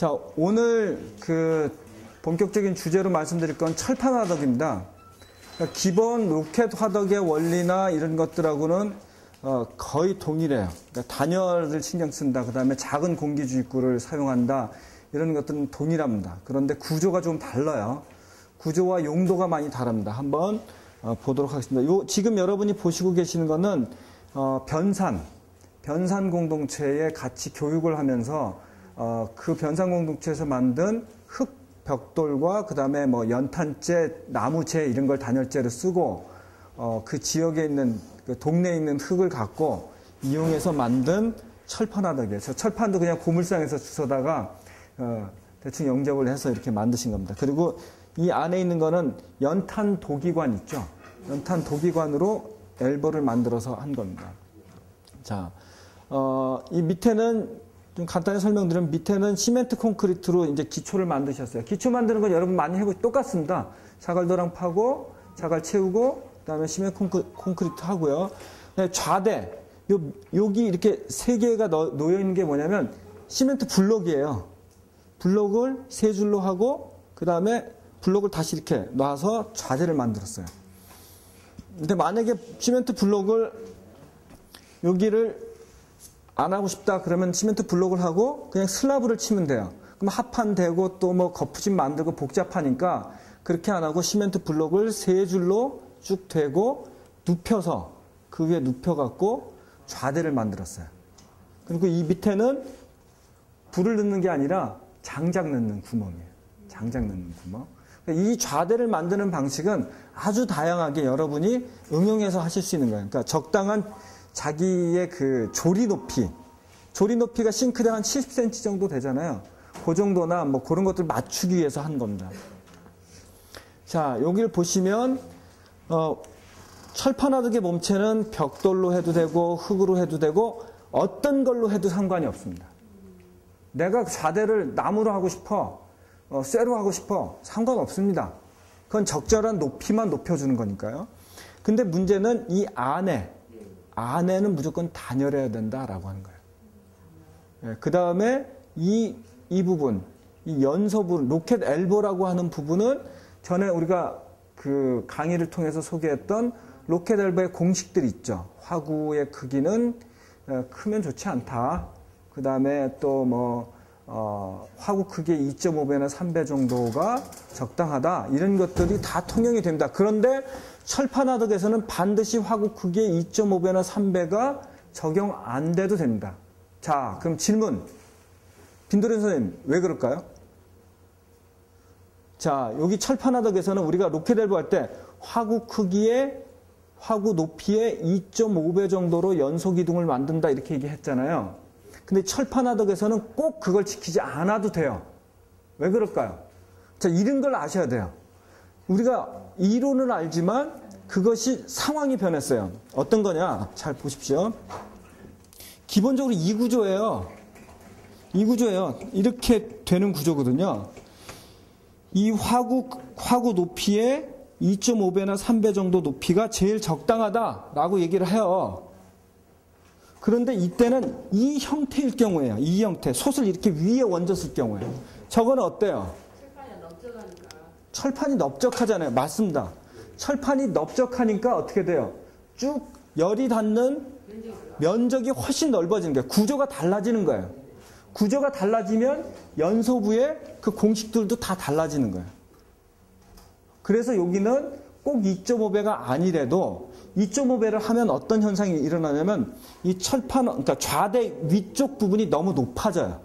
자, 오늘 본격적인 주제로 말씀드릴 건 철판 화덕입니다. 그러니까 기본 로켓 화덕의 원리나 이런 것들하고는 거의 동일해요. 그러니까 단열을 신경 쓴다. 그 다음에 작은 공기 주입구를 사용한다. 이런 것들은 동일합니다. 그런데 구조가 좀 달라요. 구조와 용도가 많이 다릅니다. 한번 보도록 하겠습니다. 지금 여러분이 보시고 계시는 거는 변산 공동체에 같이 교육을 하면서 그 변산 공동체에서 만든 흙 벽돌과 그 다음에 뭐 연탄재, 나무재 이런 걸 단열재로 쓰고 그 지역에 있는 그 동네에 있는 흙을 갖고 이용해서 만든 철판 화덕이에요. 저 철판도 그냥 고물상에서 주워다가 대충 영접을 해서 이렇게 만드신 겁니다. 그리고 이 안에 있는 거는 연탄 도기관 있죠. 연탄 도기관으로 엘보를 만들어서 한 겁니다. 자, 이 밑에는 좀 간단히 설명드리면 밑에는 시멘트 콘크리트로 이제 기초를 만드셨어요. 기초 만드는 건 여러분 많이 해보시 똑같습니다. 자갈도랑 파고, 자갈 채우고, 그 다음에 시멘트 콘크리트 하고요. 좌대, 여기 이렇게 세 개가 놓여 있는 게 뭐냐면 시멘트 블록이에요. 블록을 세 줄로 하고, 그 다음에 블록을 다시 이렇게 놔서 좌대를 만들었어요. 근데 만약에 시멘트 블록을 여기를 안 하고 싶다 그러면 시멘트 블록을 하고 그냥 슬라브를 치면 돼요. 그럼 합판 되고 또 뭐 거푸집 만들고 복잡하니까 그렇게 안 하고 시멘트 블록을 세 줄로 쭉 대고 눕혀서 그 위에 눕혀갖고 좌대를 만들었어요. 그리고 이 밑에는 불을 넣는 게 아니라 장작 넣는 구멍이에요. 장작 넣는 구멍. 이 좌대를 만드는 방식은 아주 다양하게 여러분이 응용해서 하실 수 있는 거예요. 그러니까 적당한 자기의 그 조리 높이가 싱크대 한 70cm 정도 되잖아요. 그 정도나 뭐 그런 것들 맞추기 위해서 한 겁니다. 자, 여기를 보시면 철판 화덕의 몸체는 벽돌로 해도 되고 흙으로 해도 되고 어떤 걸로 해도 상관이 없습니다. 내가 좌대를 나무로 하고 싶어, 쇠로 하고 싶어, 상관없습니다. 그건 적절한 높이만 높여주는 거니까요. 근데 문제는 이 안에는 무조건 단열해야 된다라고 하는 거예요. 그 다음에 이 부분, 이 연소 부분, 로켓 엘보라고 하는 부분은 전에 우리가 그 강의를 통해서 소개했던 로켓 엘보의 공식들이 있죠. 화구의 크기는 크면 좋지 않다. 그 다음에 또 뭐 화구 크기의 2.5배나 3배 정도가 적당하다. 이런 것들이 다 통용이 됩니다. 그런데 철판 화덕에서는 반드시 화구 크기의 2.5배나 3배가 적용 안 돼도 됩니다. 자, 그럼 질문. 빈도련 선생님, 왜 그럴까요? 자, 여기 철판 화덕에서는 우리가 로켓 엘보 할 때 화구 크기의 화구 높이의 2.5배 정도로 연소 기둥을 만든다 이렇게 얘기했잖아요. 근데 철판 화덕에서는 꼭 그걸 지키지 않아도 돼요. 왜 그럴까요? 자, 이런 걸 아셔야 돼요. 우리가 이론은 알지만 그것이 상황이 변했어요. 어떤 거냐? 잘 보십시오. 기본적으로 이 구조예요. 이 구조예요. 이렇게 되는 구조거든요. 이 화구 높이의 2.5배나 3배 정도 높이가 제일 적당하다라고 얘기를 해요. 그런데 이때는 이 형태일 경우에요. 이 형태. 솥을 이렇게 위에 얹었을 경우에. 저거는 어때요? 철판이 넓적하잖아요. 맞습니다. 철판이 넓적하니까 어떻게 돼요? 쭉 열이 닿는 면적이 훨씬 넓어지는 거예요. 구조가 달라지는 거예요. 구조가 달라지면 연소부의 그 공식들도 다 달라지는 거예요. 그래서 여기는 꼭 2.5배가 아니래도 2.5배를 하면 어떤 현상이 일어나냐면 이 철판, 그러니까 좌대 위쪽 부분이 너무 높아져요.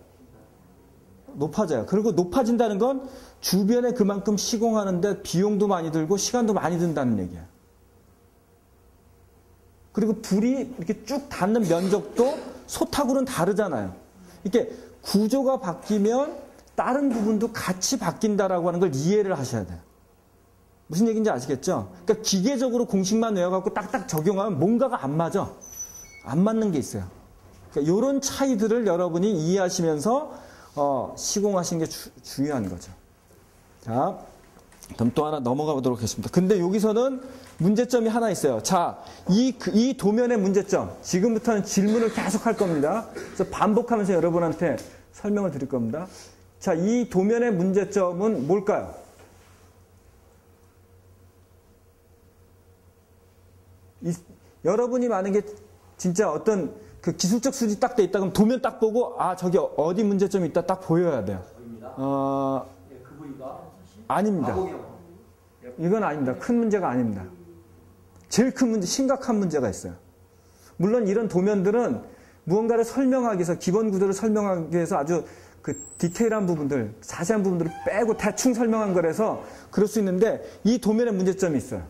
그리고 높아진다는 건 주변에 그만큼 시공하는데 비용도 많이 들고 시간도 많이 든다는 얘기예요. 그리고 불이 이렇게 쭉 닿는 면적도 솥하고는 다르잖아요. 이렇게 구조가 바뀌면 다른 부분도 같이 바뀐다라고 하는 걸 이해를 하셔야 돼요. 무슨 얘기인지 아시겠죠? 그러니까 기계적으로 공식만 외워갖고 딱딱 적용하면 뭔가가 안 맞아. 안 맞는 게 있어요. 그러니까 이런 차이들을 여러분이 이해하시면서 시공하시는 게 중요한 거죠. 자, 그럼 또 하나 넘어가 보도록 하겠습니다. 근데 여기서는 문제점이 하나 있어요. 자, 이 도면의 문제점. 지금부터는 질문을 계속 할 겁니다. 그래서 반복하면서 여러분한테 설명을 드릴 겁니다. 자, 이 도면의 문제점은 뭘까요? 여러분이 많은 게 진짜 어떤 그 기술적 수준이 딱 돼 있다 그러면 도면 딱 보고 아 저기 어디 문제점이 있다 딱 보여야 돼요. 그 부위가 아닙니다. 이건 아닙니다. 큰 문제가 아닙니다. 제일 큰 문제, 심각한 문제가 있어요. 물론 이런 도면들은 무언가를 설명하기 위해서 기본 구조를 설명하기 위해서 아주 그 디테일한 부분들, 자세한 부분들을 빼고 대충 설명한 거라서 그럴 수 있는데 이 도면에 문제점이 있어요.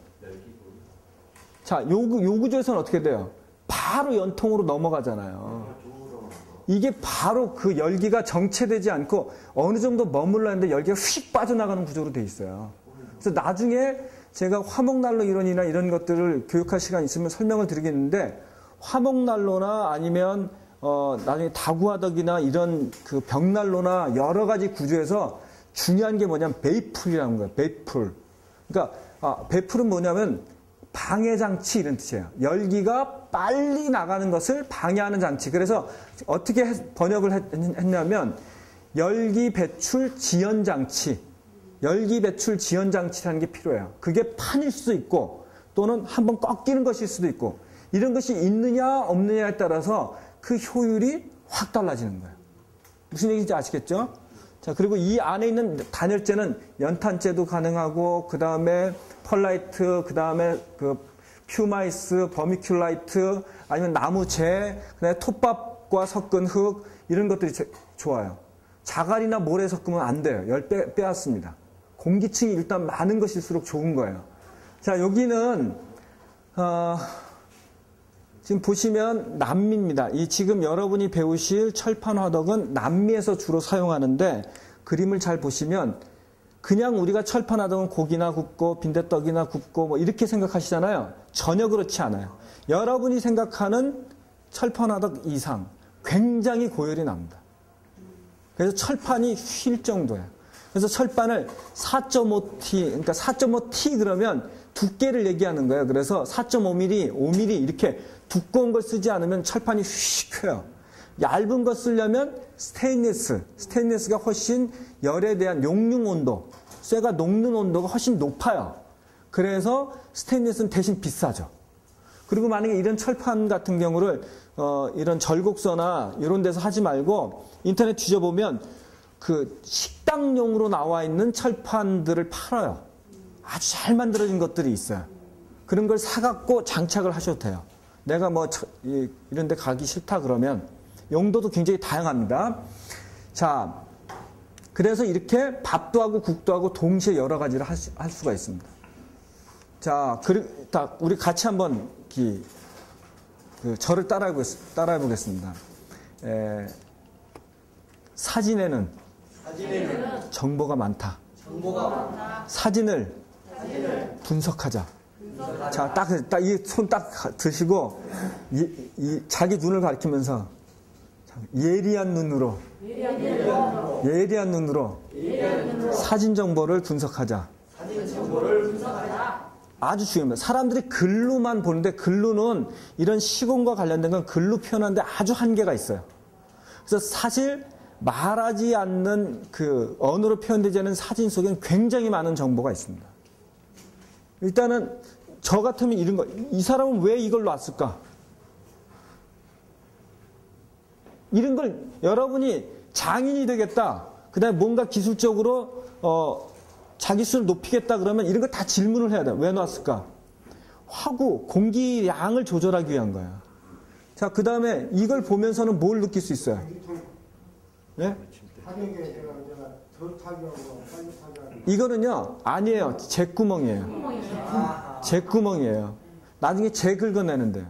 자, 요 구조에서는 어떻게 돼요? 바로 연통으로 넘어가잖아요. 이게 바로 그 열기가 정체되지 않고 어느 정도 머물러 있는데 열기가 휙 빠져나가는 구조로 돼 있어요. 그래서 나중에 제가 화목난로 이론이나 이런 것들을 교육할 시간 있으면 설명을 드리겠는데 화목난로나 아니면 나중에 다구화덕이나 이런 그 벽난로나 여러 가지 구조에서 중요한 게 뭐냐면 베이풀이라는 거예요. 베이풀. 그러니까 베이풀은 뭐냐면 방해장치 이런 뜻이에요. 열기가 빨리 나가는 것을 방해하는 장치. 그래서 어떻게 번역을 했냐면 열기 배출 지연장치. 열기 배출 지연장치라는 게 필요해요. 그게 판일 수도 있고 또는 한번 꺾이는 것일 수도 있고 이런 것이 있느냐 없느냐에 따라서 그 효율이 확 달라지는 거예요. 무슨 얘기인지 아시겠죠? 자, 그리고 이 안에 있는 단열재는 연탄재도 가능하고 그 다음에 펄라이트, 그 다음에 그 퓨마이스, 버미큘라이트, 아니면 나무재, 그다음에 톱밥과 섞은 흙 이런 것들이 좋아요. 자갈이나 모래 섞으면 안 돼요. 열 빼앗습니다. 공기층이 일단 많은 것일수록 좋은 거예요. 자, 여기는 지금 보시면 남미입니다. 이 지금 여러분이 배우실 철판 화덕은 남미에서 주로 사용하는데 그림을 잘 보시면 그냥 우리가 철판 화덕은 고기나 굽고 빈대떡이나 굽고 뭐 이렇게 생각하시잖아요. 전혀 그렇지 않아요. 여러분이 생각하는 철판 화덕 이상 굉장히 고열이 납니다. 그래서 철판이 휠 정도예요. 그래서 철판을 4.5T, 그러니까 4.5T 그러면 두께를 얘기하는 거예요. 그래서 4.5mm, 5mm 이렇게 두꺼운 걸 쓰지 않으면 철판이 휙 휘어요. 얇은 거 쓰려면 스테인리스가 훨씬 열에 대한 용융 온도, 쇠가 녹는 온도가 훨씬 높아요. 그래서 스테인리스는 대신 비싸죠. 그리고 만약에 이런 철판 같은 경우를 이런 절곡서나 이런 데서 하지 말고 인터넷 뒤져보면 그 식당용으로 나와 있는 철판들을 팔아요. 아주 잘 만들어진 것들이 있어요. 그런 걸 사갖고 장착을 하셔도 돼요. 내가 뭐 이런 데 가기 싫다 그러면 용도도 굉장히 다양합니다. 자, 그래서 이렇게 밥도 하고 국도 하고 동시에 여러 가지를 할 수가 있습니다. 자, 우리 같이 한번 저를 따라해 보겠습니다. 사진에는 정보가 많다. 사진을 분석하자. 자, 딱 이 손 딱 드시고 자기 눈을 가리키면서 예리한 눈으로 사진 정보를 분석하자. 아주 중요합니다. 사람들이 글로만 보는데 글로는 이런 시공과 관련된 건 글로 표현하는데 아주 한계가 있어요. 그래서 사실 말하지 않는 그 언어로 표현되지 않는 사진 속에는 굉장히 많은 정보가 있습니다. 일단은 저 같으면 이런 거, 이 사람은 왜 이걸 놨을까? 이런 걸 여러분이 장인이 되겠다. 그 다음에 뭔가 기술적으로 자기 수를 높이겠다 그러면 이런 거 다 질문을 해야 돼요. 왜 놨을까? 화구, 공기량을 조절하기 위한 거예요. 자, 그 다음에 이걸 보면서는 뭘 느낄 수 있어요? 네? 이거는요, 아니에요. 잭구멍이에요. 잭구멍이에요. 나중에 재 긁어내는데요.